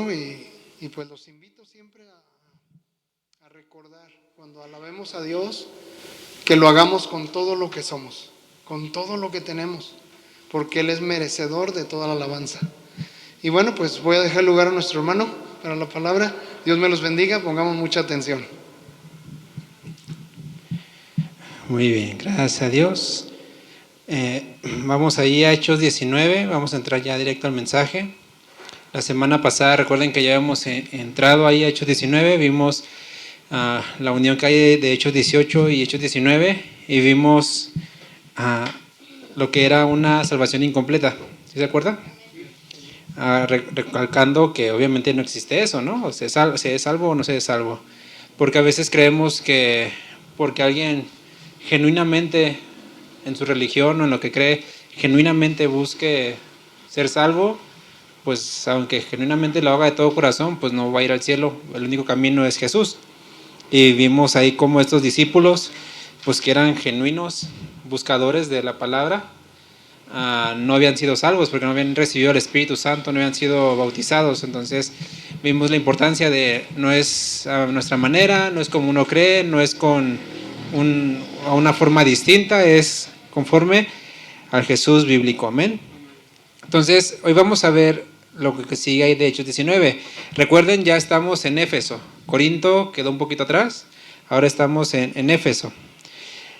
bueno, y pues los invito siempre a recordar, cuando alabemos a Dios, que lo hagamos con todo lo que somos, con todo lo que tenemos, porque Él es merecedor de toda la alabanza. Y bueno, pues voy a dejar lugar a nuestro hermano para la palabra. Dios me los bendiga, pongamos mucha atención. Muy bien, gracias a Dios. Vamos ahí a Hechos 19, vamos a entrar ya directo al mensaje. La semana pasada recuerden que ya habíamos entrado ahí a Hechos 19, vimos la unión que hay de Hechos 18 y Hechos 19 y vimos lo que era una salvación incompleta. ¿Sí se acuerdan? Recalcando que obviamente no existe eso, ¿no? O se es salvo o no se es salvo. Porque a veces creemos que porque alguien genuinamente en su religión o en lo que cree, genuinamente busque ser salvo, pues aunque genuinamente lo haga de todo corazón, pues no va a ir al cielo. El único camino es Jesús. Y vimos ahí cómo estos discípulos, pues que eran genuinos buscadores de la palabra, no habían sido salvos porque no habían recibido el Espíritu Santo, no habían sido bautizados. Entonces vimos la importancia de no es a nuestra manera, no es como uno cree, no es con a una forma distinta, es conforme al Jesús bíblico. Amén. Entonces hoy vamos a ver lo que sigue ahí de Hechos 19. Recuerden, ya estamos en Éfeso. Corinto quedó un poquito atrás, ahora estamos en Éfeso.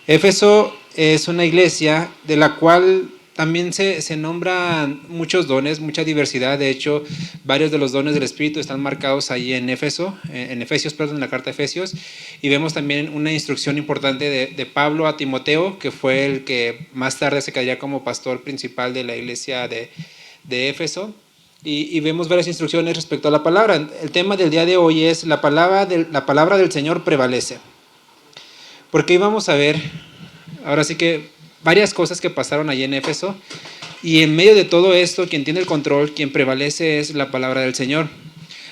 Éfeso es una iglesia de la cual también se nombran muchos dones, mucha diversidad. De hecho, varios de los dones del Espíritu están marcados ahí en Éfeso, en Efesios, perdón, en la carta de Efesios. Y vemos también una instrucción importante de Pablo a Timoteo, que fue el que más tarde se quedaría como pastor principal de la iglesia de Éfeso. Y vemos varias instrucciones respecto a la palabra. El tema del día de hoy es la palabra del Señor prevalece. Porque íbamos a ver, ahora sí que varias cosas que pasaron allí en Éfeso, y en medio de todo esto, quien tiene el control, quien prevalece es la palabra del Señor.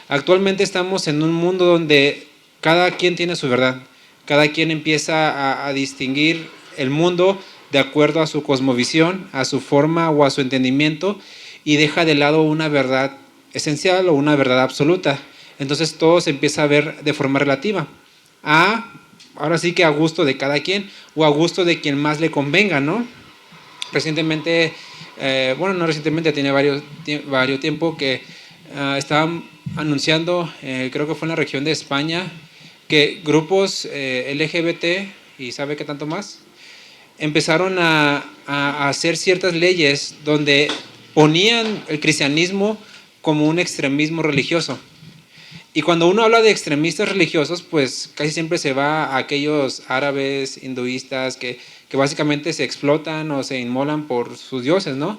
Actualmente estamos en un mundo donde cada quien tiene su verdad, cada quien empieza a distinguir el mundo de acuerdo a su cosmovisión, a su forma o a su entendimiento, y deja de lado una verdad esencial o una verdad absoluta. Entonces todo se empieza a ver de forma relativa. Ahora sí que a gusto de cada quien o a gusto de quien más le convenga, ¿no? Recientemente, no recientemente, tiene varios tiempo que estaban anunciando, creo que fue en la región de España, que grupos LGBT y sabe qué tanto más, empezaron a hacer ciertas leyes donde ponían el cristianismo como un extremismo religioso. Y cuando uno habla de extremistas religiosos, pues casi siempre se va a aquellos árabes, hinduistas, que básicamente se explotan o se inmolan por sus dioses, ¿no?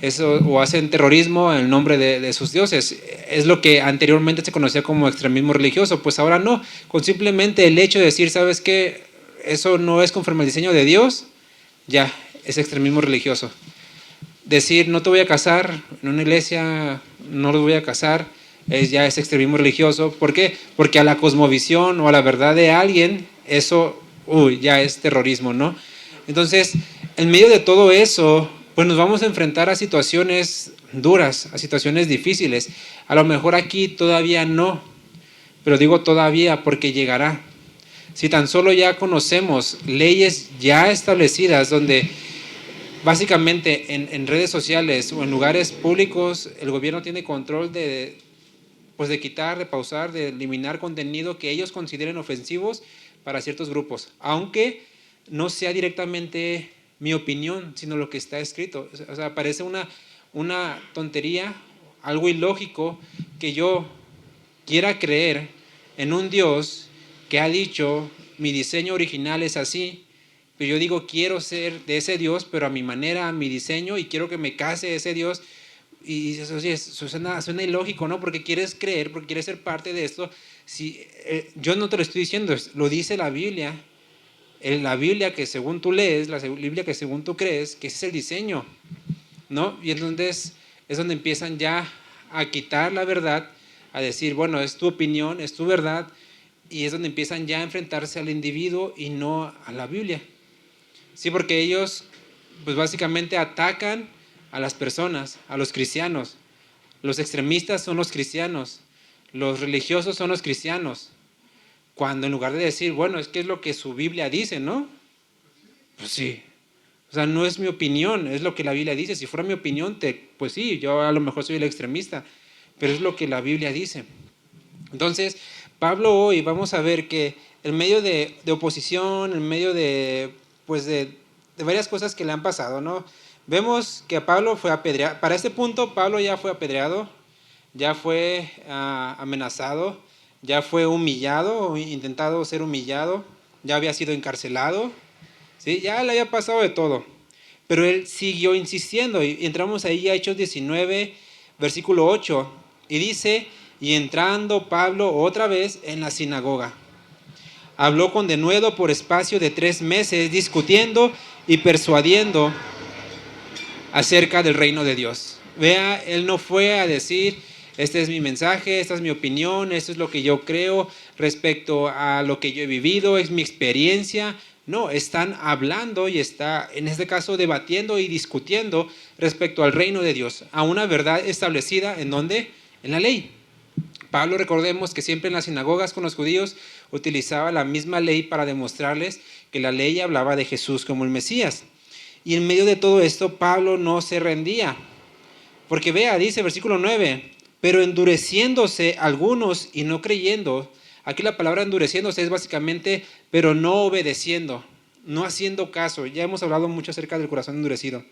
Eso, o hacen terrorismo en el nombre de sus dioses. Es lo que anteriormente se conocía como extremismo religioso, pues ahora no. Con simplemente el hecho de decir, ¿sabes qué? Eso no es conforme al diseño de Dios, ya, es extremismo religioso. Decir, no te voy a casar en una iglesia, no los voy a casar, ya es extremismo religioso. ¿Por qué? Porque a la cosmovisión o a la verdad de alguien, eso ya es terrorismo, ¿no? Entonces, en medio de todo eso, pues nos vamos a enfrentar a situaciones duras, a situaciones difíciles. A lo mejor aquí todavía no, pero digo todavía porque llegará. Si tan solo ya conocemos leyes ya establecidas donde básicamente en redes sociales o en lugares públicos el gobierno tiene control de quitar, de pausar, de eliminar contenido que ellos consideren ofensivos para ciertos grupos, aunque no sea directamente mi opinión, sino lo que está escrito. O sea, parece una tontería, algo ilógico que yo quiera creer en un Dios que ha dicho, mi diseño original es así, pero yo digo, quiero ser de ese Dios, pero a mi manera, a mi diseño, y quiero que me case ese Dios. Y eso suena ilógico, ¿no? Porque quieres creer, porque quieres ser parte de esto. Si, yo no te lo estoy diciendo, lo dice la Biblia. La Biblia que según tú lees, la Biblia que según tú crees, que ese es el diseño, ¿no? Y entonces es donde empiezan ya a quitar la verdad, a decir, bueno, es tu opinión, es tu verdad, y es donde empiezan ya a enfrentarse al individuo y no a la Biblia. Sí, porque ellos pues básicamente atacan a las personas, a los cristianos, Los extremistas son los cristianos. Los religiosos son los cristianos. Cuando en lugar de decir, bueno, es que es lo que su Biblia dice, ¿no? Pues sí. O sea, no es mi opinión, es lo que la Biblia dice. Si fuera mi opinión, pues sí, yo a lo mejor soy el extremista, pero es lo que la Biblia dice. Entonces, Pablo hoy vamos a ver que en medio de oposición, en medio de, pues de varias cosas que le han pasado, ¿no? Vemos que Pablo fue apedreado. Para este punto, Pablo ya fue apedreado, ya fue amenazado, ya fue humillado, intentado ser humillado, ya había sido encarcelado, ¿sí? Ya le había pasado de todo. Pero él siguió insistiendo y entramos ahí a Hechos 19, versículo 8, y dice, y entrando Pablo otra vez en la sinagoga, habló con denuedo por espacio de 3 meses, discutiendo y persuadiendo acerca del reino de Dios. Vea, él no fue a decir, este es mi mensaje, esta es mi opinión, esto es lo que yo creo respecto a lo que yo he vivido, es mi experiencia. No, están hablando y está, en este caso, debatiendo y discutiendo respecto al reino de Dios, a una verdad establecida en donde, en la ley. Pablo, recordemos que siempre en las sinagogas con los judíos utilizaba la misma ley para demostrarles que la ley hablaba de Jesús como el Mesías. Y en medio de todo esto, Pablo no se rendía. Porque vea, dice versículo 9, pero endureciéndose algunos y no creyendo. Aquí la palabra endureciéndose es básicamente, pero no obedeciendo, no haciendo caso. Ya hemos hablado mucho acerca del corazón endurecido.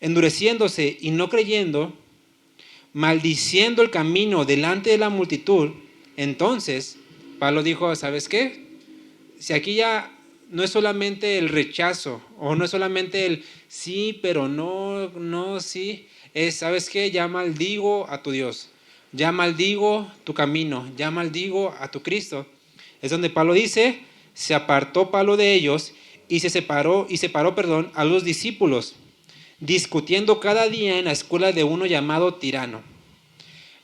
Endureciéndose y no creyendo, maldiciendo el camino delante de la multitud, entonces Pablo dijo, ¿sabes qué? Si aquí ya no es solamente el rechazo, o no es solamente el sí, pero no, no, sí, es, ¿sabes qué? Ya maldigo a tu Dios, ya maldigo tu camino, ya maldigo a tu Cristo. Es donde Pablo dice, se apartó Pablo de ellos y separó, a los discípulos, discutiendo cada día en la escuela de uno llamado Tirano.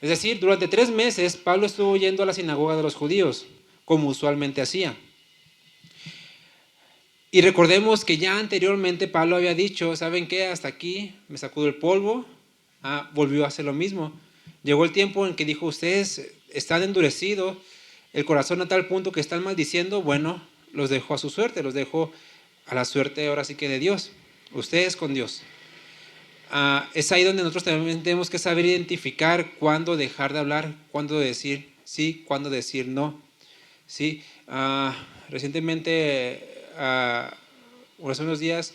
Es decir, durante 3 meses Pablo estuvo yendo a la sinagoga de los judíos, como usualmente hacía. Y recordemos que ya anteriormente Pablo había dicho, ¿saben qué? Hasta aquí me sacudo el polvo, volvió a hacer lo mismo. Llegó el tiempo en que dijo, ustedes están endurecidos, el corazón a tal punto que están maldiciendo, bueno, los dejo a su suerte, los dejo a la suerte ahora sí que de Dios, ustedes con Dios. Es ahí donde nosotros también tenemos que saber identificar cuándo dejar de hablar, cuándo decir sí, cuándo decir no. ¿Sí? Recientemente, hace unos días,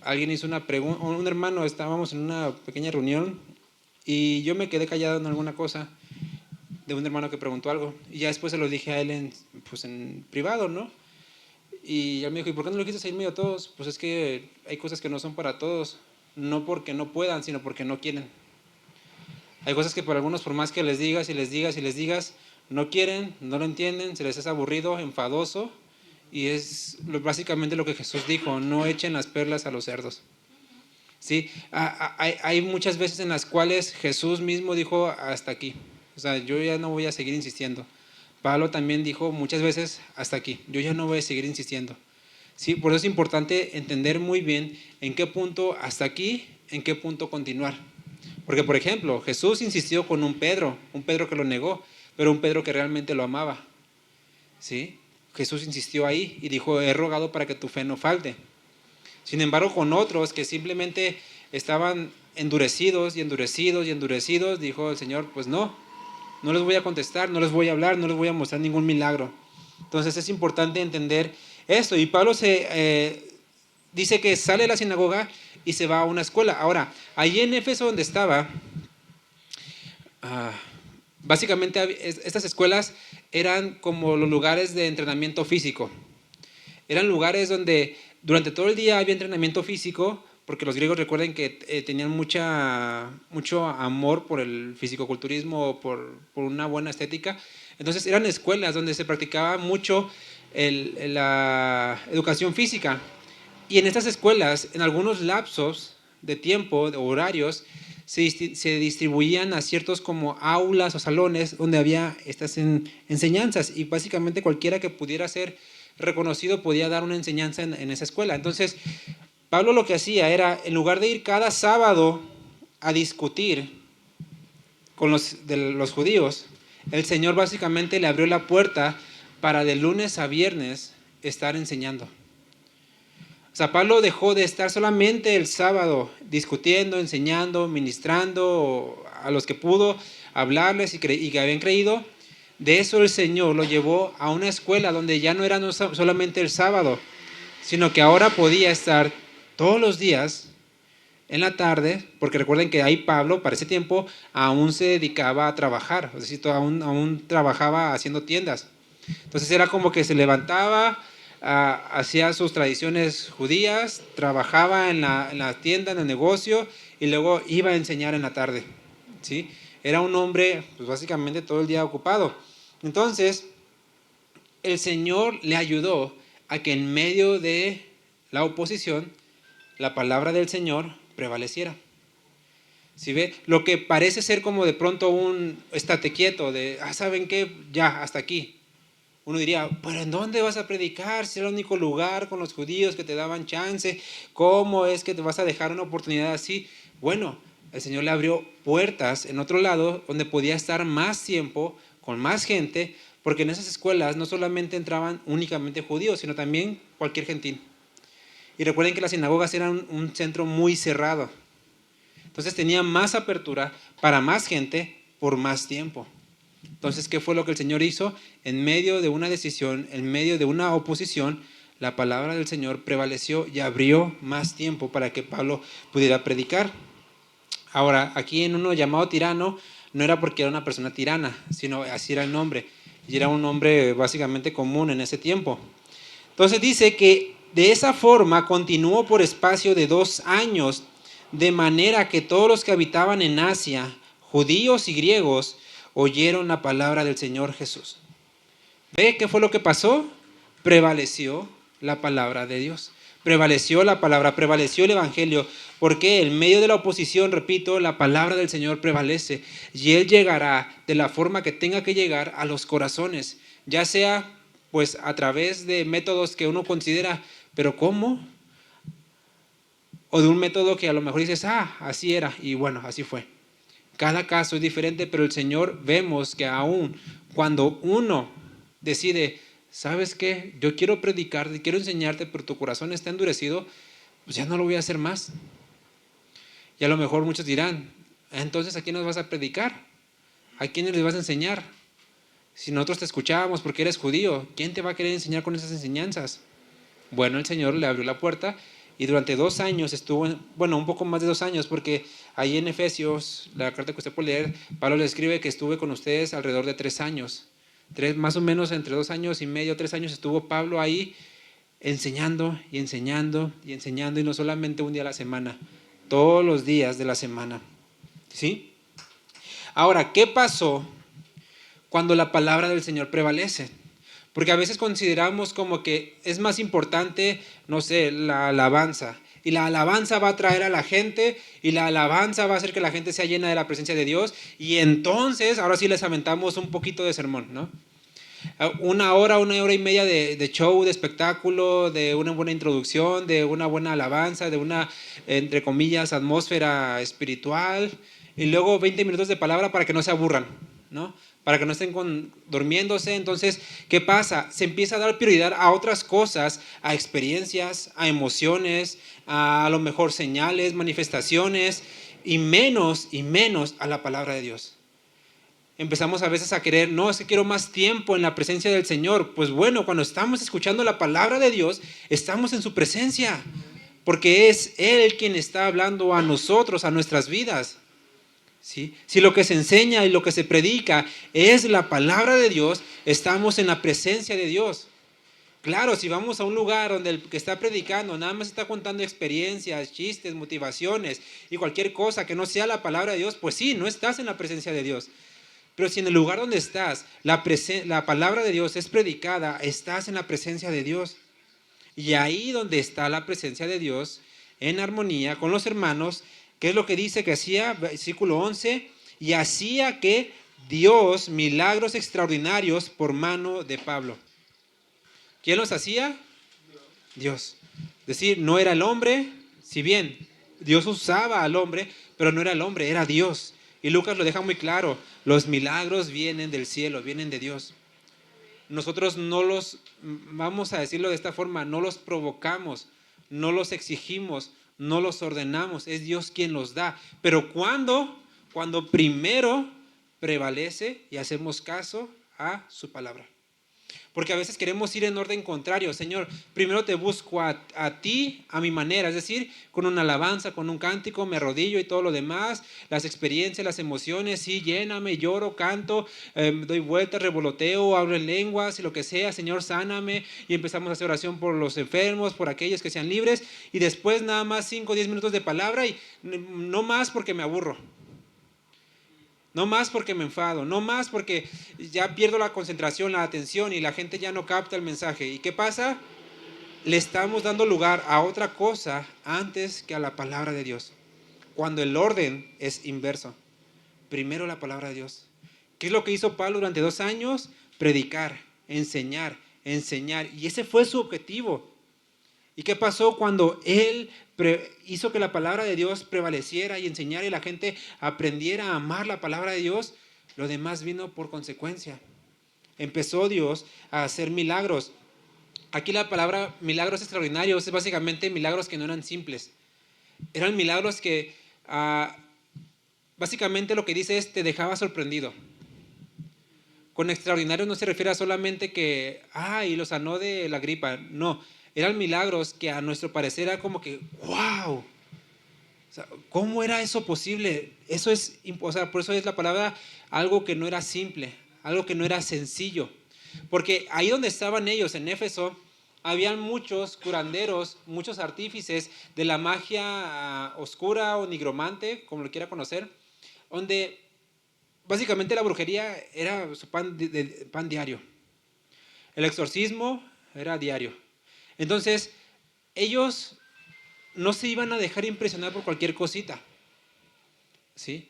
alguien hizo una pregunta, un hermano, estábamos en una pequeña reunión y yo me quedé callado en alguna cosa de un hermano que preguntó algo y ya después se lo dije a él en privado, ¿no? Y él me dijo, ¿y por qué no lo quisiste ir medio a todos? Pues es que hay cosas que no son para todos, no porque no puedan, sino porque no quieren. Hay cosas que por algunos, por más que les digas y les digas y les digas, no quieren, no lo entienden, se les es aburrido, enfadoso, y es básicamente lo que Jesús dijo, no echen las perlas a los cerdos. ¿Sí? Hay muchas veces en las cuales Jesús mismo dijo hasta aquí, o sea, yo ya no voy a seguir insistiendo. Pablo también dijo muchas veces hasta aquí, yo ya no voy a seguir insistiendo. ¿Sí? Por eso es importante entender muy bien en qué punto hasta aquí, en qué punto continuar. Porque, por ejemplo, Jesús insistió con un Pedro que lo negó, pero un Pedro que realmente lo amaba. ¿Sí? Jesús insistió ahí y dijo, he rogado para que tu fe no falte. Sin embargo, con otros que simplemente estaban endurecidos y endurecidos y endurecidos, dijo el Señor, pues no les voy a contestar, no les voy a hablar, no les voy a mostrar ningún milagro. Entonces es importante entender esto. Y Pablo dice que sale de la sinagoga y se va a una escuela. Ahora, allí en Éfeso donde estaba, básicamente estas escuelas eran como los lugares de entrenamiento físico. Eran lugares donde durante todo el día había entrenamiento físico, porque los griegos recuerden que tenían mucho amor por el fisicoculturismo, por una buena estética. Entonces eran escuelas donde se practicaba mucho la educación física. Y en estas escuelas, en algunos lapsos de tiempo, de horarios, se distribuían a ciertos como aulas o salones donde había estas enseñanzas y básicamente cualquiera que pudiera ser reconocido podía dar una enseñanza en esa escuela. Entonces, Pablo lo que hacía era, en lugar de ir cada sábado a discutir con los judíos, el Señor básicamente le abrió la puerta para de lunes a viernes estar enseñando. O sea, Pablo dejó de estar solamente el sábado discutiendo, enseñando, ministrando a los que pudo, hablarles y que habían creído. De eso el Señor lo llevó a una escuela donde ya no era solamente el sábado, sino que ahora podía estar todos los días en la tarde, porque recuerden que ahí Pablo, para ese tiempo, aún se dedicaba a trabajar, es decir, aún trabajaba haciendo tiendas. Entonces era como que se levantaba, hacía sus tradiciones judías, trabajaba en la tienda, en el negocio, y luego iba a enseñar en la tarde, ¿sí? Era un hombre, pues básicamente todo el día ocupado. Entonces, el Señor le ayudó a que en medio de la oposición, la palabra del Señor prevaleciera. ¿Sí ve? Lo que parece ser como de pronto un estate quieto, de, ¿saben qué? Ya, hasta aquí. Uno diría, ¿pero en dónde vas a predicar? Si era el único lugar con los judíos que te daban chance, ¿cómo es que te vas a dejar una oportunidad así? Bueno, el Señor le abrió puertas en otro lado donde podía estar más tiempo, con más gente, porque en esas escuelas no solamente entraban únicamente judíos, sino también cualquier gentil. Y recuerden que las sinagogas eran un centro muy cerrado. Entonces tenía más apertura para más gente por más tiempo. Entonces, ¿qué fue lo que el Señor hizo? En medio de una decisión, en medio de una oposición, la palabra del Señor prevaleció y abrió más tiempo para que Pablo pudiera predicar. Ahora, aquí en uno llamado tirano, no era porque era una persona tirana, sino así era el nombre. Y era un nombre básicamente común en ese tiempo. Entonces dice que de esa forma continuó por espacio de 2 años, de manera que todos los que habitaban en Asia, judíos y griegos, oyeron la palabra del Señor Jesús. ¿Ve qué fue lo que pasó? Prevaleció la palabra de Dios. Prevaleció la palabra, prevaleció el evangelio, porque en medio de la oposición, repito, la palabra del Señor prevalece y Él llegará de la forma que tenga que llegar a los corazones, ya sea pues a través de métodos que uno considera, pero ¿cómo? O de un método que a lo mejor dices, así era, y bueno, así fue. Cada caso es diferente, pero el Señor vemos que aún cuando uno decide, ¿sabes qué? Yo quiero predicarte, quiero enseñarte, pero tu corazón está endurecido, pues ya no lo voy a hacer más. Y a lo mejor muchos dirán, entonces ¿a quién nos vas a predicar? ¿A quiénes les vas a enseñar? Si nosotros te escuchábamos porque eres judío, ¿quién te va a querer enseñar con esas enseñanzas? Bueno, el Señor le abrió la puerta y durante 2 años estuvo, bueno, un poco más de 2 años, porque ahí en Efesios, la carta que usted puede leer, Pablo le escribe que estuve con ustedes alrededor de 3 años. Más o menos entre 2 años y medio, 3 años estuvo Pablo ahí enseñando y enseñando y enseñando, y no solamente un día a la semana, todos los días de la semana. ¿Sí? Ahora, ¿qué pasó cuando la palabra del Señor prevalece? Porque a veces consideramos como que es más importante, no sé, la alabanza. Y la alabanza va a atraer a la gente, y la alabanza va a hacer que la gente sea llena de la presencia de Dios. Y entonces, ahora sí les aventamos un poquito de sermón, ¿no? 1 hora y media de show, de espectáculo, de una buena introducción, de una buena alabanza, de una, entre comillas, atmósfera espiritual. Y luego 20 minutos de palabra para que no se aburran, ¿no? Para que no estén durmiéndose. Entonces, ¿qué pasa? Se empieza a dar prioridad a otras cosas, a experiencias, a emociones, a lo mejor señales, manifestaciones, y menos a la palabra de Dios. Empezamos a veces a querer, no, es que quiero más tiempo en la presencia del Señor. Pues bueno, cuando estamos escuchando la palabra de Dios, estamos en su presencia, porque es Él quien está hablando a nosotros, a nuestras vidas. ¿Sí? Si lo que se enseña y lo que se predica es la palabra de Dios, estamos en la presencia de Dios. Claro, si vamos a un lugar donde el que está predicando nada más está contando experiencias, chistes, motivaciones y cualquier cosa que no sea la palabra de Dios, pues sí, no estás en la presencia de Dios. Pero si en el lugar donde estás la palabra de Dios es predicada, estás en la presencia de Dios. Y ahí donde está la presencia de Dios, en armonía con los hermanos, ¿qué es lo que dice que hacía? Versículo 11, y hacía que Dios milagros extraordinarios por mano de Pablo. ¿Quién los hacía? Dios. Es decir, no era el hombre, si bien Dios usaba al hombre, pero no era el hombre, era Dios. Y Lucas lo deja muy claro, los milagros vienen del cielo, vienen de Dios. Nosotros no los, vamos a decirlo de esta forma, no los provocamos, no los exigimos, no los ordenamos, es Dios quien los da. Pero cuando primero prevalece y hacemos caso a su palabra. Porque a veces queremos ir en orden contrario. Señor, primero te busco a ti, a mi manera. Es decir, con una alabanza, con un cántico, me arrodillo y todo lo demás. Las experiencias, las emociones, sí, lléname, lloro, canto, doy vueltas, revoloteo, hablo en lenguas y lo que sea. Señor, sáname. Y empezamos a hacer oración por los enfermos, por aquellos que sean libres. Y después nada más 5 o 10 minutos de palabra y no más porque me aburro. No más porque me enfado, no más porque ya pierdo la concentración, la atención y la gente ya no capta el mensaje. ¿Y qué pasa? Le estamos dando lugar a otra cosa antes que a la palabra de Dios. Cuando el orden es inverso. Primero la palabra de Dios. ¿Qué es lo que hizo Pablo durante 2 años? Predicar, enseñar, enseñar. Y ese fue su objetivo. ¿Y qué pasó cuando él hizo que la palabra de Dios prevaleciera y enseñara y la gente aprendiera a amar la palabra de Dios? Lo demás vino por consecuencia. Empezó Dios a hacer milagros. Aquí la palabra milagros extraordinarios es básicamente milagros que no eran simples. Eran milagros que básicamente lo que dice es te dejaba sorprendido. Con extraordinarios no se refiere a solamente que, y lo sanó de la gripa. No, eran milagros que a nuestro parecer era como que, wow. O sea, ¿cómo era eso posible? Eso es, o sea, por eso es la palabra algo que no era simple, algo que no era sencillo. Porque ahí donde estaban ellos, en Éfeso, habían muchos curanderos, muchos artífices de la magia oscura o nigromante, como lo quiera conocer, donde básicamente la brujería era su pan diario. El exorcismo era diario. Entonces, ellos no se iban a dejar impresionar por cualquier cosita. ¿Sí?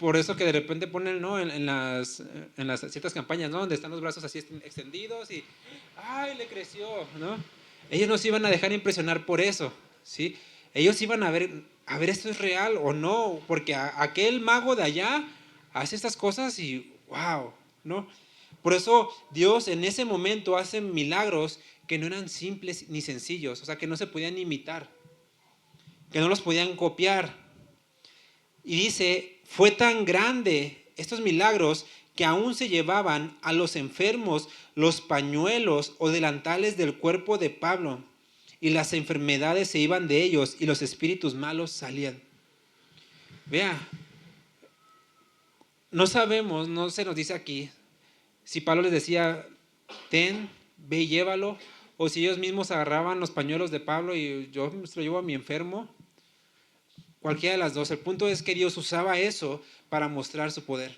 Por eso que de repente ponen, ¿no? en las ciertas campañas, ¿no? Donde están los brazos así extendidos y ¡ay, le creció! ¿No? Ellos no se iban a dejar impresionar por eso. ¿Sí? Ellos iban a ver esto es real o no, porque aquel mago de allá hace estas cosas y ¡wow! ¿No? Por eso Dios en ese momento hace milagros que no eran simples ni sencillos, o sea, que no se podían imitar, que no los podían copiar. Y dice, fue tan grande estos milagros que aún se llevaban a los enfermos los pañuelos o delantales del cuerpo de Pablo, y las enfermedades se iban de ellos y los espíritus malos salían. Vea, no sabemos, no se nos dice aquí, si Pablo les decía, ten, ve y llévalo, o si ellos mismos agarraban los pañuelos de Pablo y yo se lo llevo a mi enfermo. Cualquiera de las dos. El punto es que Dios usaba eso para mostrar su poder.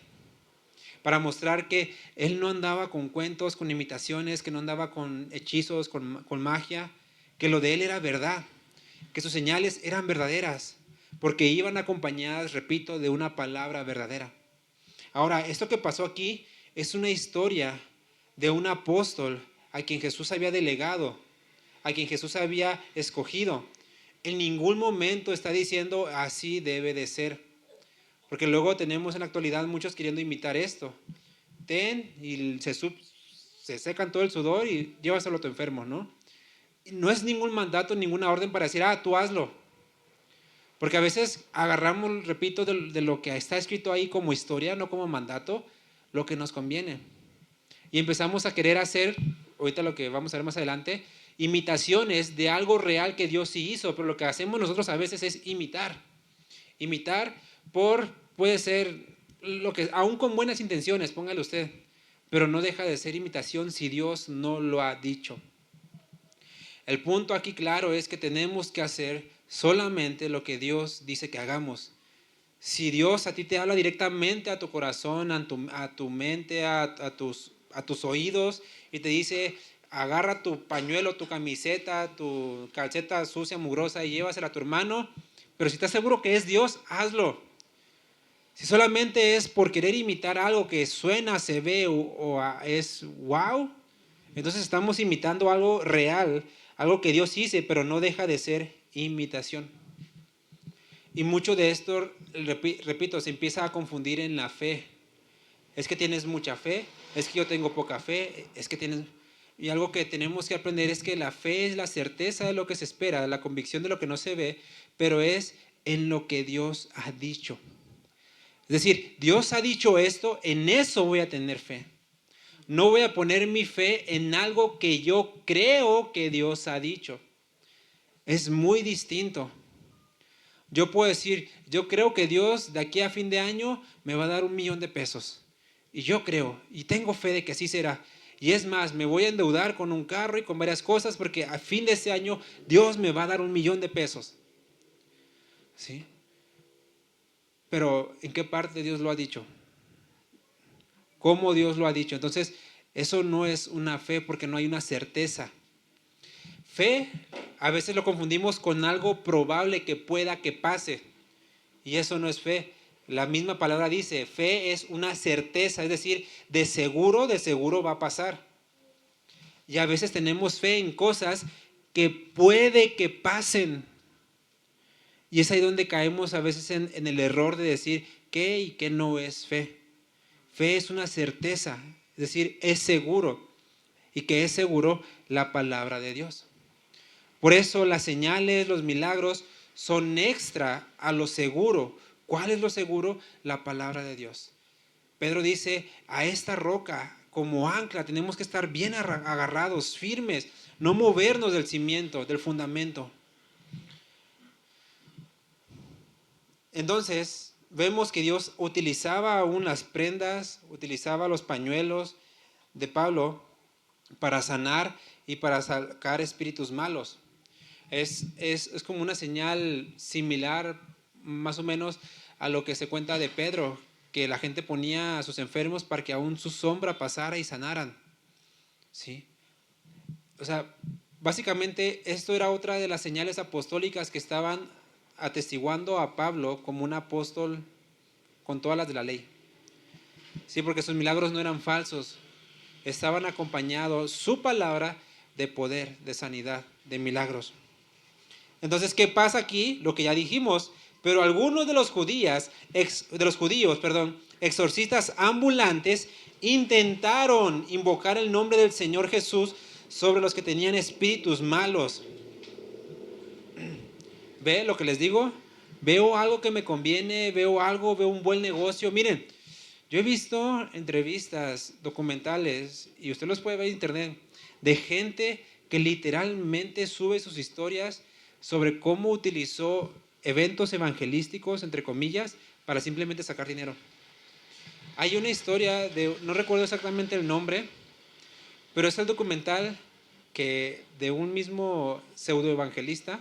Para mostrar que Él no andaba con cuentos, con imitaciones, que no andaba con hechizos, con magia, que lo de Él era verdad, que sus señales eran verdaderas, porque iban acompañadas, repito, de una palabra verdadera. Ahora, esto que pasó aquí es una historia de un apóstol a quien Jesús había delegado, a quien Jesús había escogido. En ningún momento está diciendo así debe de ser. Porque luego tenemos en la actualidad muchos queriendo imitar esto. Ten y se secan todo el sudor y llévaselo a tu enfermo, ¿no? Y no es ningún mandato, ninguna orden para decir, tú hazlo. Porque a veces agarramos, repito, de lo que está escrito ahí como historia, no como mandato, lo que nos conviene. Y empezamos a querer hacer, ahorita lo que vamos a ver más adelante, imitaciones de algo real que Dios sí hizo, pero lo que hacemos nosotros a veces es imitar. Imitar puede ser, lo que aún con buenas intenciones, póngale usted, pero no deja de ser imitación si Dios no lo ha dicho. El punto aquí claro es que tenemos que hacer solamente lo que Dios dice que hagamos. Si Dios a ti te habla directamente a tu corazón, a tu mente, a tus oídos y te dice, agarra tu pañuelo, tu camiseta, tu calceta sucia, mugrosa y llévasela a tu hermano, pero si estás seguro que es Dios, hazlo. Si solamente es por querer imitar algo que suena, se ve o es wow, entonces estamos imitando algo real, algo que Dios hizo, pero no deja de ser imitación. Y mucho de esto repito, se empieza a confundir en la fe. Es que tienes mucha fe, es que yo tengo poca fe, es que tienes... Y algo que tenemos que aprender es que la fe es la certeza de lo que se espera, la convicción de lo que no se ve, pero es en lo que Dios ha dicho. Es decir, Dios ha dicho esto, en eso voy a tener fe. No voy a poner mi fe en algo que yo creo que Dios ha dicho. Es muy distinto. Yo puedo decir, yo creo que Dios de aquí a fin de año me va a dar $1,000,000. Y yo creo, y tengo fe de que así será. Y es más, me voy a endeudar con un carro y con varias cosas porque a fin de ese año Dios me va a dar $1,000,000. ¿Sí? Pero ¿en qué parte Dios lo ha dicho? ¿Cómo Dios lo ha dicho? Entonces, eso no es una fe porque no hay una certeza. Fe, a veces lo confundimos con algo probable que pueda que pase. Y eso no es fe. La misma palabra dice, fe es una certeza, es decir, de seguro va a pasar. Y a veces tenemos fe en cosas que puede que pasen. Y es ahí donde caemos a veces en el error de decir qué y qué no es fe. Fe es una certeza, es decir, es seguro. Y que es seguro la palabra de Dios. Por eso las señales, los milagros son extra a lo seguro. ¿Cuál es lo seguro? La palabra de Dios. Pedro dice, a esta roca como ancla tenemos que estar bien agarrados, firmes, no movernos del cimiento, del fundamento. Entonces, vemos que Dios utilizaba aún las prendas, utilizaba los pañuelos de Pablo para sanar y para sacar espíritus malos. Es como una señal similar más o menos a lo que se cuenta de Pedro, que la gente ponía a sus enfermos para que aún su sombra pasara y sanaran. ¿Sí? O sea, básicamente esto era otra de las señales apostólicas que estaban atestiguando a Pablo como un apóstol con todas las de la ley. Sí, porque sus milagros no eran falsos, estaban acompañados su palabra de poder, de sanidad, de milagros. Entonces, ¿qué pasa aquí? Lo que ya dijimos, pero algunos de los judíos, exorcistas ambulantes, intentaron invocar el nombre del Señor Jesús sobre los que tenían espíritus malos. ¿Ve lo que les digo? Veo algo que me conviene, veo un buen negocio. Miren, yo he visto entrevistas, documentales, y usted los puede ver en internet, de gente que literalmente sube sus historias sobre cómo utilizó eventos evangelísticos, entre comillas, para simplemente sacar dinero. Hay una historia no recuerdo exactamente el nombre, pero es el documental que de un mismo pseudoevangelista,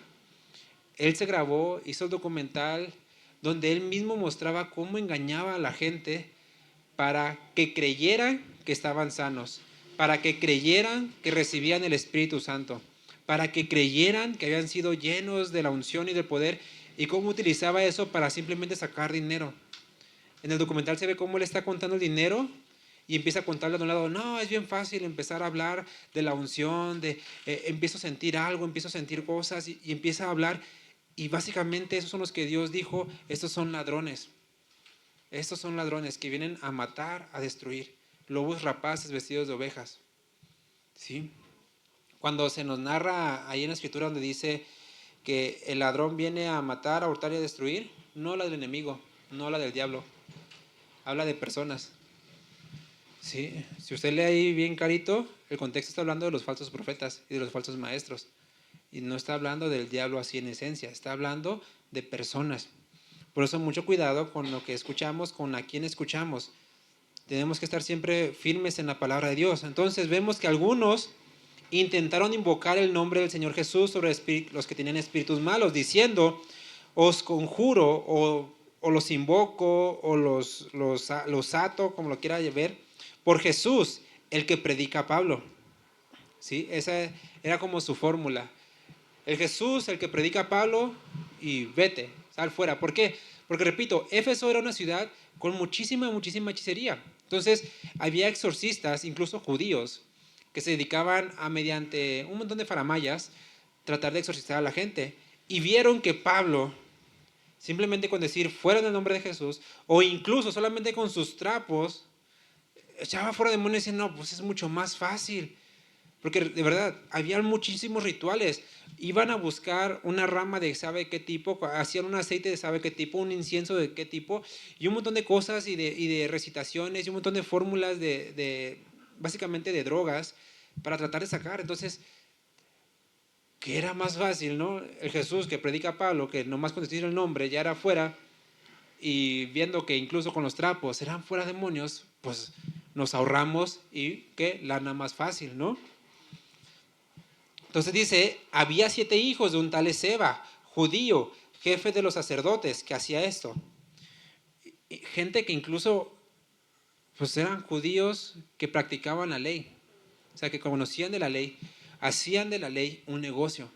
él se grabó, hizo el documental donde él mismo mostraba cómo engañaba a la gente para que creyeran que estaban sanos, para que creyeran que recibían el Espíritu Santo, para que creyeran que habían sido llenos de la unción y del poder, y cómo utilizaba eso para simplemente sacar dinero. En el documental se ve cómo él está contando el dinero y empieza a contarle de un lado, no, es bien fácil empezar a hablar de la unción, empiezo a sentir algo, empiezo a sentir cosas y empieza a hablar, y básicamente esos son los que Dios dijo, estos son ladrones. Estos son ladrones que vienen a matar, a destruir. Lobos rapaces vestidos de ovejas. ¿Sí? Cuando se nos narra ahí en la escritura donde dice que el ladrón viene a matar, a hurtar y a destruir, no habla del enemigo, no habla del diablo, habla de personas. ¿Sí? Si usted lee ahí bien clarito, el contexto está hablando de los falsos profetas y de los falsos maestros. Y no está hablando del diablo así en esencia, está hablando de personas. Por eso mucho cuidado con lo que escuchamos, con a quién escuchamos. Tenemos que estar siempre firmes en la palabra de Dios. Entonces vemos que algunos intentaron invocar el nombre del Señor Jesús sobre los que tenían espíritus malos, diciendo, os conjuro, o los invoco, o los ato, como lo quiera ver, por Jesús, el que predica a Pablo. ¿Sí? Esa era como su fórmula. El Jesús, el que predica a Pablo, y vete, sal fuera. ¿Por qué? Porque, repito, Éfeso era una ciudad con muchísima hechicería. Entonces, había exorcistas, incluso judíos, que se dedicaban a, mediante un montón de faramayas, tratar de exorcizar a la gente. Y vieron que Pablo simplemente con decir fuera en el nombre de Jesús, o incluso solamente con sus trapos, echaba fuera demonios y decían, no, pues es mucho más fácil. Porque de verdad, había muchísimos rituales. Iban a buscar una rama de sabe qué tipo, hacían un aceite de sabe qué tipo, un incienso de qué tipo, y un montón de cosas y de recitaciones y un montón de fórmulas básicamente de drogas para tratar de sacar. Entonces, ¿qué era más fácil, no? El Jesús que predica Pablo, que nomás con decir el nombre ya era fuera, y viendo que incluso con los trapos eran fuera demonios, pues nos ahorramos y qué lana más fácil, ¿no? Entonces dice, había 7 hijos de un tal Esceva, judío, jefe de los sacerdotes, que hacía esto. Y gente que incluso pues eran judíos que practicaban la ley, o sea, que conocían de la ley, hacían de la ley un negocio.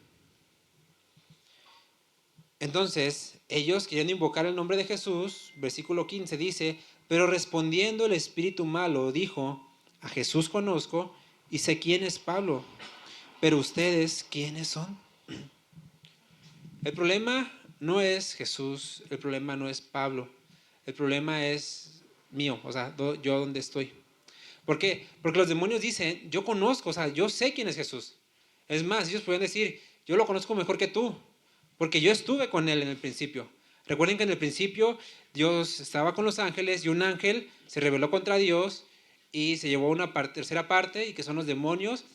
Entonces, ellos queriendo invocar el nombre de Jesús, versículo 15 dice, pero respondiendo el espíritu malo dijo, a Jesús conozco y sé quién es Pablo, pero ustedes, ¿quiénes son? El problema no es Jesús, el problema no es Pablo, el problema es mío, o sea, yo donde estoy. ¿Por qué? Porque los demonios dicen, yo conozco, o sea, yo sé quién es Jesús. Es más, ellos pueden decir, yo lo conozco mejor que tú, porque yo estuve con él en el principio. Recuerden que en el principio Dios estaba con los ángeles y un ángel se rebeló contra Dios y se llevó una tercera parte y que son los demonios.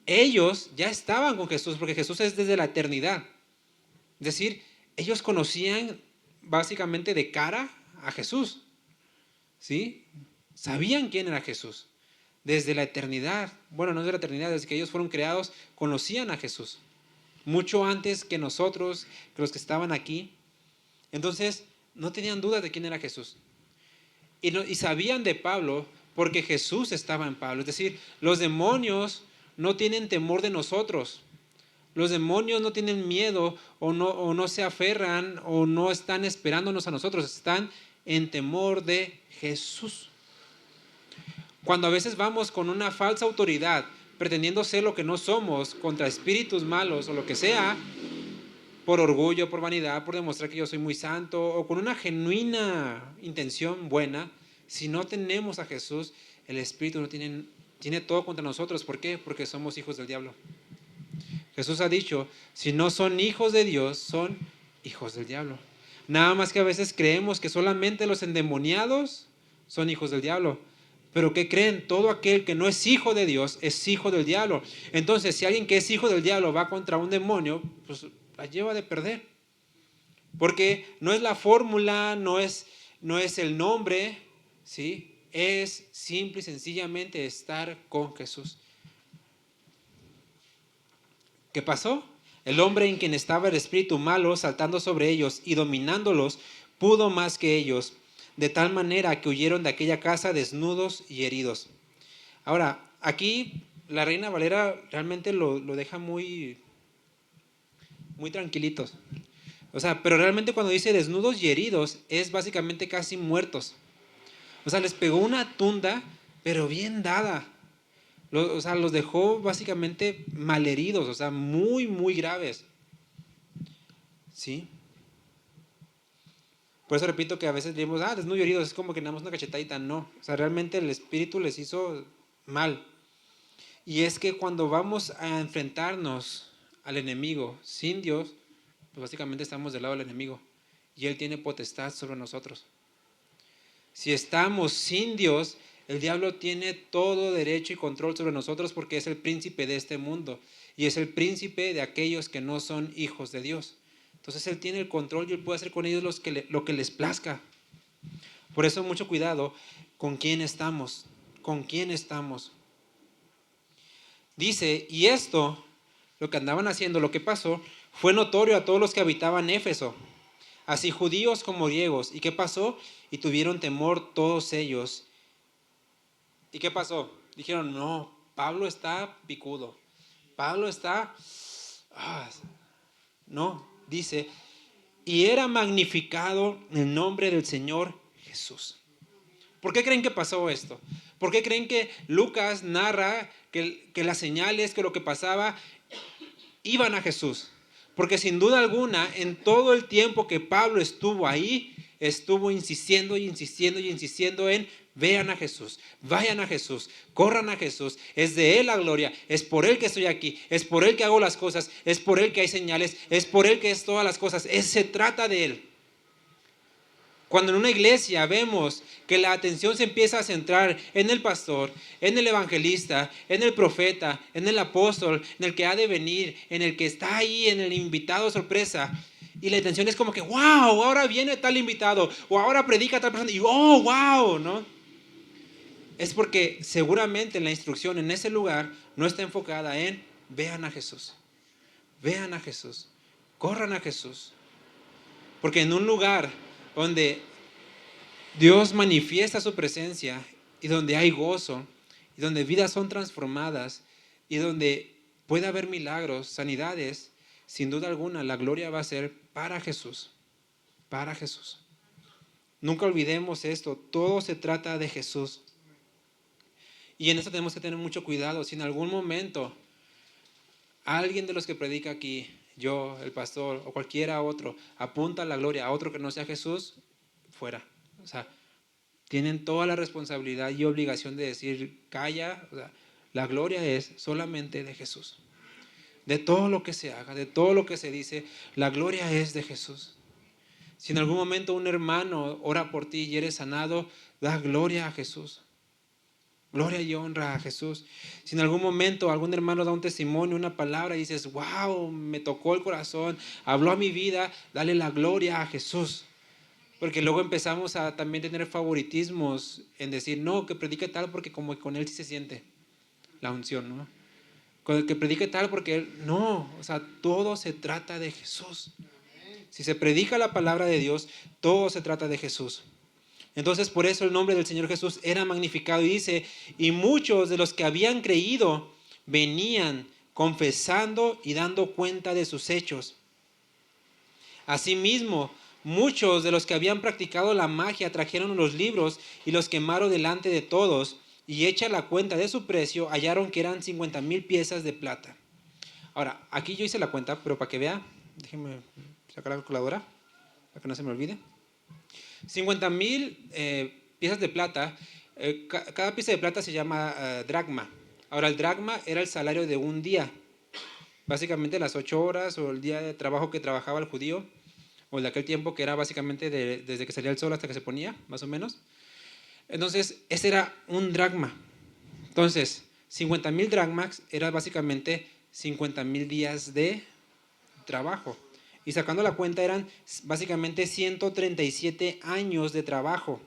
Ellos ya estaban con Jesús porque Jesús es desde la eternidad. Es decir, ellos conocían básicamente de cara a Jesús, ¿sí? Sabían quién era Jesús. Desde la eternidad, bueno, no desde la eternidad, desde que ellos fueron creados, conocían a Jesús. Mucho antes que nosotros, que los que estaban aquí. Entonces, no tenían dudas de quién era Jesús. Y sabían de Pablo porque Jesús estaba en Pablo. Es decir, los demonios no tienen temor de nosotros. Los demonios no tienen miedo o no se aferran o no están esperándonos a nosotros, están en temor de Jesús. Cuando a veces vamos con una falsa autoridad, pretendiendo ser lo que no somos, contra espíritus malos o lo que sea, por orgullo, por vanidad, por demostrar que yo soy muy santo o con una genuina intención buena, si no tenemos a Jesús, el espíritu no tiene todo contra nosotros. ¿Por qué? Porque somos hijos del diablo. Jesús ha dicho, si no son hijos de Dios, son hijos del diablo. Nada más que a veces creemos que solamente los endemoniados son hijos del diablo. Pero ¿qué creen? Todo aquel que no es hijo de Dios es hijo del diablo. Entonces, si alguien que es hijo del diablo va contra un demonio, pues la lleva de perder. Porque no es la fórmula, no es el nombre, ¿sí? Es simple y sencillamente estar con Jesús. ¿Qué pasó? El hombre en quien estaba el espíritu malo saltando sobre ellos y dominándolos, pudo más que ellos, de tal manera que huyeron de aquella casa desnudos y heridos. Ahora, aquí la Reina Valera realmente lo deja muy, muy tranquilitos. O sea, pero realmente cuando dice desnudos y heridos, es básicamente casi muertos. O sea, les pegó una tunda, pero bien dada. O sea, los dejó básicamente malheridos, o sea, muy, muy graves. ¿Sí? Por eso repito que a veces leemos, desnudo y herido, es como que nada más una cachetadita. No, o sea, realmente el espíritu les hizo mal. Y es que cuando vamos a enfrentarnos al enemigo sin Dios, pues básicamente estamos del lado del enemigo. Y Él tiene potestad sobre nosotros. Si estamos sin Dios, el diablo tiene todo derecho y control sobre nosotros porque es el príncipe de este mundo y es el príncipe de aquellos que no son hijos de Dios. Entonces Él tiene el control y Él puede hacer con ellos lo que les plazca. Por eso mucho cuidado con quién estamos, con quién estamos. Dice, y esto, lo que andaban haciendo, lo que pasó, fue notorio a todos los que habitaban Éfeso, así judíos como griegos. ¿Y qué pasó? Y tuvieron temor todos ellos. ¿Y qué pasó? Dijeron, no, Pablo está picudo. Pablo está... No, dice, y era magnificado el nombre del Señor Jesús. ¿Por qué creen que pasó esto? ¿Por qué creen que Lucas narra que las señales, que lo que pasaba, iban a Jesús? Porque sin duda alguna, en todo el tiempo que Pablo estuvo ahí, estuvo insistiendo y insistiendo y insistiendo en vean a Jesús, vayan a Jesús, corran a Jesús. Es de Él la gloria, es por Él que estoy aquí, es por Él que hago las cosas, es por Él que hay señales, es por Él que es todas las cosas. Se trata de Él. Cuando en una iglesia vemos que la atención se empieza a centrar en el pastor, en el evangelista, en el profeta, en el apóstol, en el que ha de venir, en el que está ahí, en el invitado sorpresa, y la atención es como que, wow, ahora viene tal invitado, o ahora predica tal persona, y oh, wow, ¿no? Es porque seguramente la instrucción en ese lugar no está enfocada en vean a Jesús, corran a Jesús. Porque en un lugar donde Dios manifiesta su presencia y donde hay gozo y donde vidas son transformadas y donde puede haber milagros, sanidades, sin duda alguna la gloria va a ser para Jesús, para Jesús. Nunca olvidemos esto, todo se trata de Jesús. Y en eso tenemos que tener mucho cuidado. Si en algún momento alguien de los que predica aquí, yo, el pastor o cualquiera otro, apunta la gloria a otro que no sea Jesús, fuera. O sea, tienen toda la responsabilidad y obligación de decir, calla, o sea, la gloria es solamente de Jesús. De todo lo que se haga, de todo lo que se dice, la gloria es de Jesús. Si en algún momento un hermano ora por ti y eres sanado, da gloria a Jesús. Gloria y honra a Jesús. Si en algún momento algún hermano da un testimonio, una palabra y dices, wow, me tocó el corazón, habló a mi vida, dale la gloria a Jesús. Porque luego empezamos a también tener favoritismos en decir, no, que predique tal porque como con él sí se siente la unción, ¿no? Con el que predique tal porque él, no, o sea, todo se trata de Jesús. Si se predica la palabra de Dios, todo se trata de Jesús. Entonces por eso el nombre del Señor Jesús era magnificado y dice, y muchos de los que habían creído venían confesando y dando cuenta de sus hechos. Asimismo, muchos de los que habían practicado la magia trajeron los libros y los quemaron delante de todos, y hecha la cuenta de su precio, hallaron que eran 50,000 piezas de plata. Ahora, aquí yo hice la cuenta, pero para que vea, déjenme sacar la calculadora, para que no se me olvide. 50,000 piezas de plata, cada pieza de plata se llama dracma. Ahora, el dracma era el salario de un día, básicamente las 8 horas o el día de trabajo que trabajaba el judío, o de aquel tiempo que era básicamente desde que salía el sol hasta que se ponía, más o menos. Entonces, ese era un dracma. Entonces, 50,000 dracmas era básicamente 50,000 días de trabajo. Y sacando la cuenta eran básicamente 137 años de trabajo.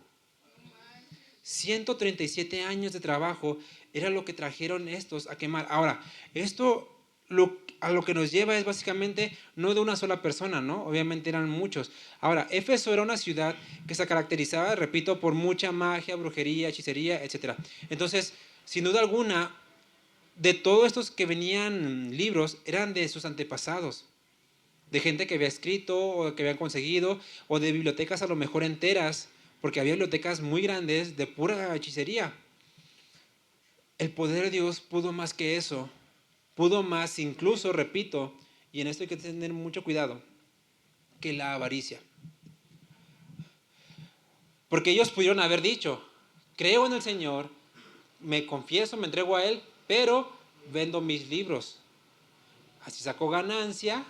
137 años de trabajo era lo que trajeron estos a quemar. Ahora, esto a lo que nos lleva es básicamente no de una sola persona, ¿no? Obviamente eran muchos. Ahora, Éfeso era una ciudad que se caracterizaba, repito, por mucha magia, brujería, hechicería, etc. Entonces, sin duda alguna, de todos estos que venían libros, eran de sus antepasados, de gente que había escrito o que habían conseguido, o de bibliotecas a lo mejor enteras, porque había bibliotecas muy grandes de pura hechicería. El poder de Dios pudo más que eso, pudo más incluso, repito, y en esto hay que tener mucho cuidado, que la avaricia. Porque ellos pudieron haber dicho, creo en el Señor, me confieso, me entrego a Él, pero vendo mis libros. Así saco ganancia,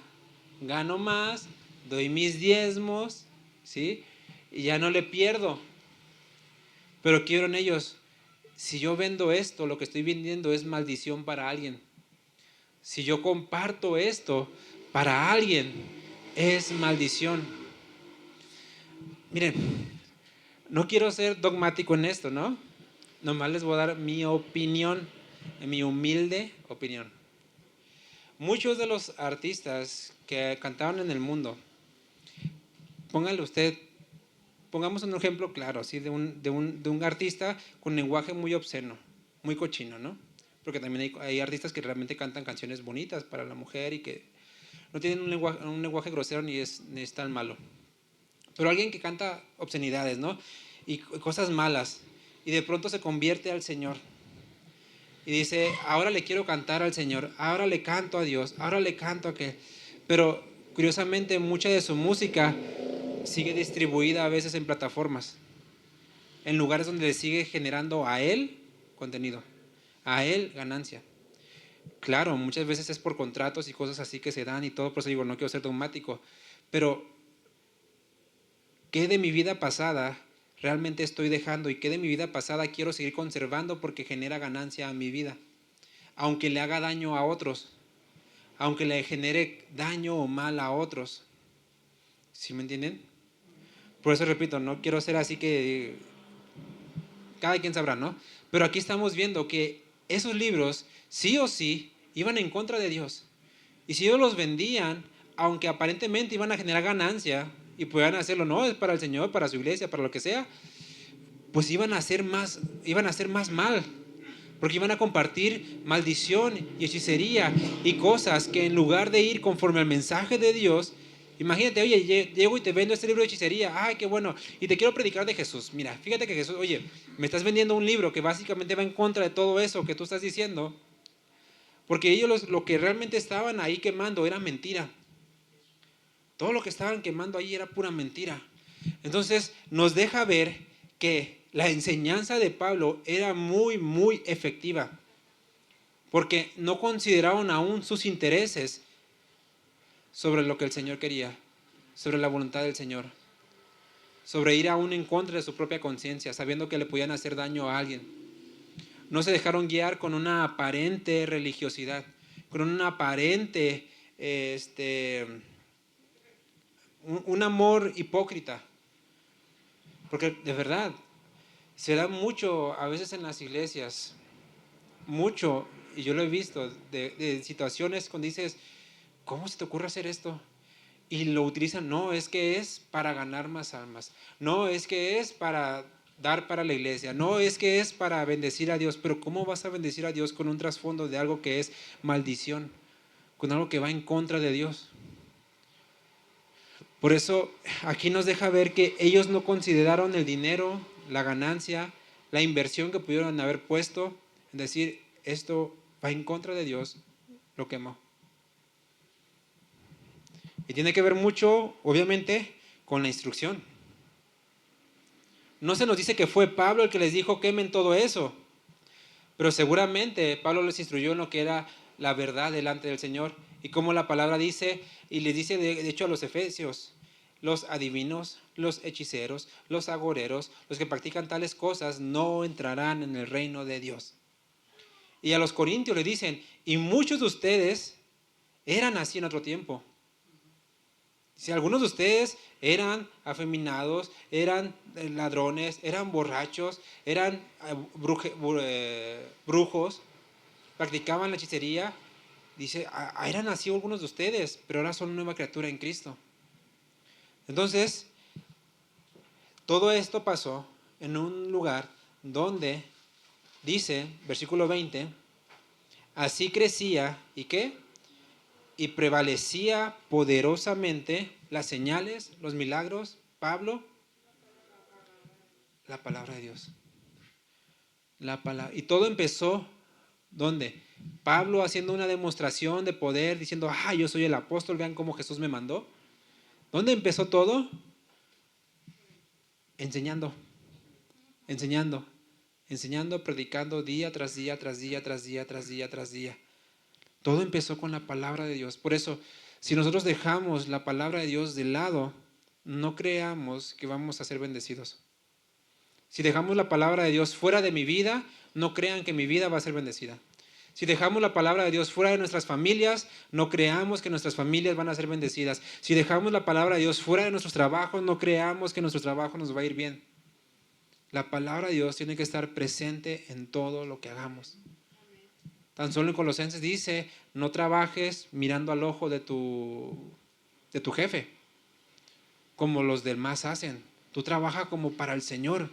gano más, doy mis diezmos, ¿sí? Y ya no le pierdo. Pero quieren ellos, si yo vendo esto, lo que estoy vendiendo es maldición para alguien. Si yo comparto esto, para alguien es maldición. Miren, no quiero ser dogmático en esto, ¿no? Nomás les voy a dar mi opinión, mi humilde opinión. Muchos de los artistas que cantaban en el mundo, pongamos un ejemplo claro, ¿sí? de un artista con lenguaje muy obsceno, muy cochino, ¿no? Porque también hay artistas que realmente cantan canciones bonitas para la mujer y que no tienen un lenguaje grosero ni es tan malo. Pero alguien que canta obscenidades, ¿no? Y cosas malas, y de pronto se convierte al Señor. Y dice, ahora le quiero cantar al Señor, ahora le canto a Dios, ahora le canto a aquel. Pero curiosamente, mucha de su música sigue distribuida a veces en plataformas, en lugares donde le sigue generando a él contenido, a él ganancia. Claro, muchas veces es por contratos y cosas así que se dan y todo, por eso digo, no quiero ser dogmático, pero ¿qué de mi vida pasada realmente estoy dejando y qué de mi vida pasada quiero seguir conservando porque genera ganancia a mi vida? Aunque le haga daño a otros, aunque le genere daño o mal a otros. ¿Sí me entienden? Por eso repito, no quiero ser así que cada quien sabrá, ¿no? Pero aquí estamos viendo que esos libros, sí o sí, iban en contra de Dios. Y si ellos los vendían, aunque aparentemente iban a generar ganancia y pudieran hacerlo, no, es para el Señor, para su iglesia, para lo que sea, pues iban a hacer más mal. Porque iban a compartir maldición y hechicería y cosas que en lugar de ir conforme al mensaje de Dios, imagínate, oye, llego y te vendo este libro de hechicería, ay, qué bueno, y te quiero predicar de Jesús. Mira, fíjate que Jesús, oye, me estás vendiendo un libro que básicamente va en contra de todo eso que tú estás diciendo, porque ellos lo que realmente estaban ahí quemando era mentira. Todo lo que estaban quemando ahí era pura mentira. Entonces nos deja ver que la enseñanza de Pablo era muy, muy efectiva, porque no consideraron aún sus intereses sobre lo que el Señor quería, sobre la voluntad del Señor, sobre ir aún en contra de su propia conciencia, sabiendo que le podían hacer daño a alguien. No se dejaron guiar con una aparente religiosidad, con un aparente, un amor hipócrita, porque de verdad, se da mucho a veces en las iglesias, mucho, y yo lo he visto, de situaciones cuando dices, ¿cómo se te ocurre hacer esto? Y lo utilizan, no, es que es para ganar más almas, no, es que es para dar para la iglesia, no, es que es para bendecir a Dios, pero ¿cómo vas a bendecir a Dios con un trasfondo de algo que es maldición, con algo que va en contra de Dios? Por eso aquí nos deja ver que ellos no consideraron el dinero, la ganancia, la inversión que pudieron haber puesto en decir, esto va en contra de Dios, lo quemó. Y tiene que ver mucho, obviamente, con la instrucción. No se nos dice que fue Pablo el que les dijo quemen todo eso, pero seguramente Pablo les instruyó en lo que era la verdad delante del Señor. Y como la palabra dice, y les dice de hecho a los efesios, los adivinos, los hechiceros, los agoreros, los que practican tales cosas no entrarán en el reino de Dios. Y a los corintios le dicen, y muchos de ustedes eran así en otro tiempo. Si algunos de ustedes eran afeminados, eran ladrones, eran borrachos, eran brujos, practicaban la hechicería, dice, eran así algunos de ustedes, pero ahora son nueva criatura en Cristo. Entonces, todo esto pasó en un lugar donde dice, versículo 20, así crecía, ¿y qué? Y prevalecía poderosamente las señales, los milagros, Pablo, la palabra de Dios. La palabra. Y todo empezó, ¿dónde? Pablo haciendo una demostración de poder, diciendo, yo soy el apóstol, vean cómo Jesús me mandó. ¿Dónde empezó todo? Enseñando, enseñando, enseñando, predicando día tras día, tras día, tras día, tras día, tras día. Todo empezó con la palabra de Dios. Por eso, si nosotros dejamos la palabra de Dios de lado, no creamos que vamos a ser bendecidos. Si dejamos la palabra de Dios fuera de mi vida, no crean que mi vida va a ser bendecida. Si dejamos la palabra de Dios fuera de nuestras familias, no creamos que nuestras familias van a ser bendecidas. Si dejamos la palabra de Dios fuera de nuestros trabajos, no creamos que nuestro trabajo nos va a ir bien. La palabra de Dios tiene que estar presente en todo lo que hagamos. Tan solo en Colosenses dice, no trabajes mirando al ojo de tu jefe, como los demás hacen. Tú trabajas como para el Señor.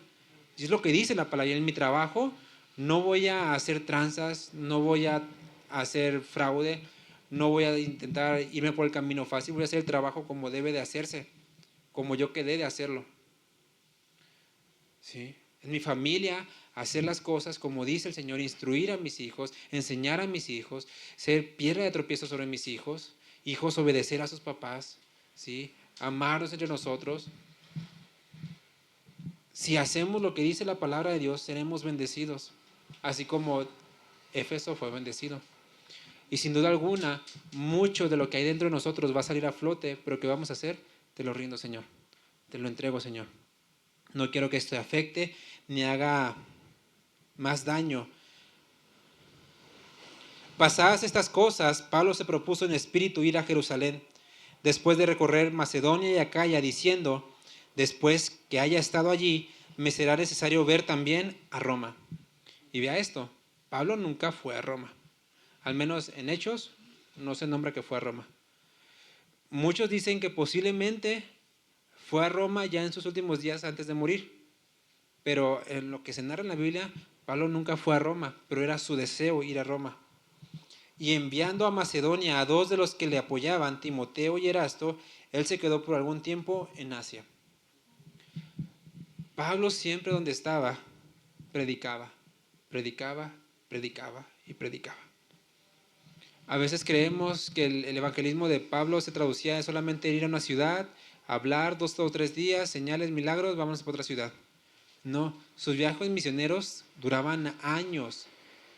Y es lo que dice la palabra. En mi trabajo no voy a hacer tranzas, no voy a hacer fraude, no voy a intentar irme por el camino fácil, voy a hacer el trabajo como debe de hacerse, como yo quedé de hacerlo. ¿Sí? En mi familia, hacer las cosas como dice el Señor, instruir a mis hijos, enseñar a mis hijos, ser piedra de tropiezo sobre mis hijos hijos, obedecer a sus papás, ¿sí? Amarnos entre nosotros. Si hacemos lo que dice la palabra de Dios, seremos bendecidos, así como Éfeso fue bendecido. Y sin duda alguna, mucho de lo que hay dentro de nosotros va a salir a flote, pero ¿qué vamos a hacer? Te lo rindo, Señor. Te lo entrego, Señor. No quiero que esto afecte ni haga más daño. Pasadas estas cosas, Pablo se propuso en espíritu ir a Jerusalén, después de recorrer Macedonia y Acaya, diciendo: después que haya estado allí, me será necesario ver también a Roma. Y vea esto, Pablo nunca fue a Roma. Al menos en Hechos no se nombra que fue a Roma. Muchos dicen que posiblemente fue a Roma ya en sus últimos días antes de morir. Pero en lo que se narra en la Biblia, Pablo nunca fue a Roma, pero era su deseo ir a Roma. Y enviando a Macedonia a 2 de los que le apoyaban, Timoteo y Erasto, él se quedó por algún tiempo en Asia. Pablo siempre donde estaba, predicaba, predicaba, predicaba y predicaba. A veces creemos que el evangelismo de Pablo se traducía en solamente ir a una ciudad, hablar 2 o 3 días, señales, milagros, vámonos para otra ciudad. No, sus viajes misioneros duraban años,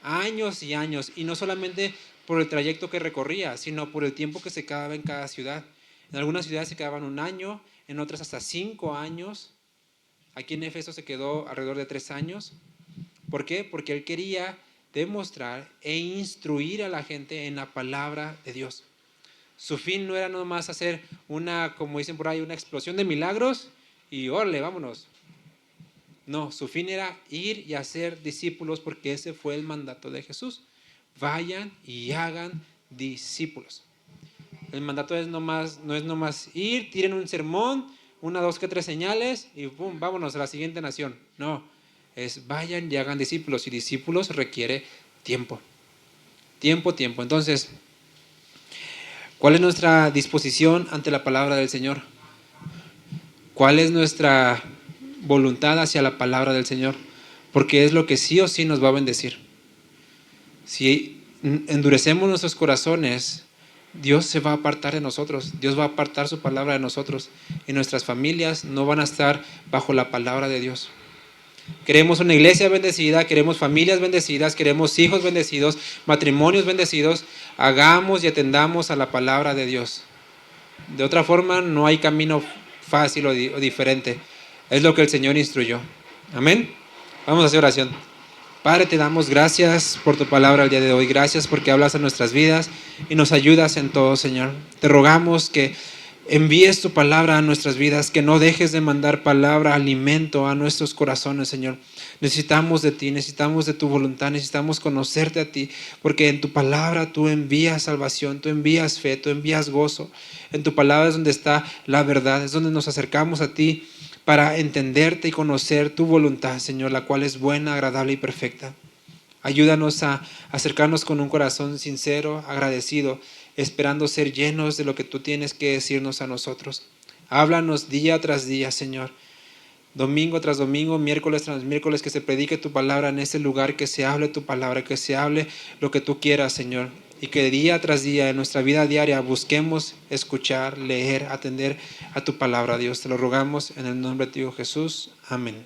años y años, y no solamente por el trayecto que recorría, sino por el tiempo que se quedaba en cada ciudad. En algunas ciudades se quedaban 1 año, en otras hasta 5 años. Aquí en Éfeso se quedó alrededor de 3 años. ¿Por qué? Porque él quería demostrar e instruir a la gente en la palabra de Dios. Su fin no era nomás hacer una, como dicen por ahí, una explosión de milagros y órale, vámonos. No, su fin era ir y hacer discípulos, porque ese fue el mandato de Jesús. Vayan y hagan discípulos. El mandato no es nomás ir, tiren un sermón, 1, 2, 3 señales y pum, vámonos a la siguiente nación. No, es vayan y hagan discípulos, y discípulos requiere tiempo. Tiempo. Entonces, ¿cuál es nuestra disposición ante la palabra del Señor? ¿Cuál es nuestra voluntad hacia la palabra del Señor? Porque es lo que sí o sí nos va a bendecir. Si endurecemos nuestros corazones, Dios se va a apartar de nosotros. Dios va a apartar su palabra de nosotros, y nuestras familias no van a estar bajo la palabra de Dios. Queremos una iglesia bendecida, queremos familias bendecidas, queremos hijos bendecidos, matrimonios bendecidos. Hagamos y atendamos a la palabra de Dios. De otra forma, no hay camino fácil o diferente. Es lo que el Señor instruyó. Amén. Vamos a hacer oración. Padre, te damos gracias por tu palabra el día de hoy. Gracias porque hablas a nuestras vidas y nos ayudas en todo, Señor. Te rogamos que envíes tu palabra a nuestras vidas, que no dejes de mandar palabra, alimento a nuestros corazones, Señor. Necesitamos de ti, necesitamos de tu voluntad, necesitamos conocerte a ti, porque en tu palabra tú envías salvación, tú envías fe, tú envías gozo. En tu palabra es donde está la verdad, es donde nos acercamos a ti para entenderte y conocer tu voluntad, Señor, la cual es buena, agradable y perfecta. Ayúdanos a acercarnos con un corazón sincero, agradecido, esperando ser llenos de lo que tú tienes que decirnos a nosotros. Háblanos día tras día, Señor. Domingo tras domingo, miércoles tras miércoles, que se predique tu palabra en este lugar, que se hable tu palabra, que se hable lo que tú quieras, Señor. Y que día tras día en nuestra vida diaria busquemos escuchar, leer, atender a tu palabra, Dios. Te lo rogamos en el nombre de tu Hijo Jesús. Amén.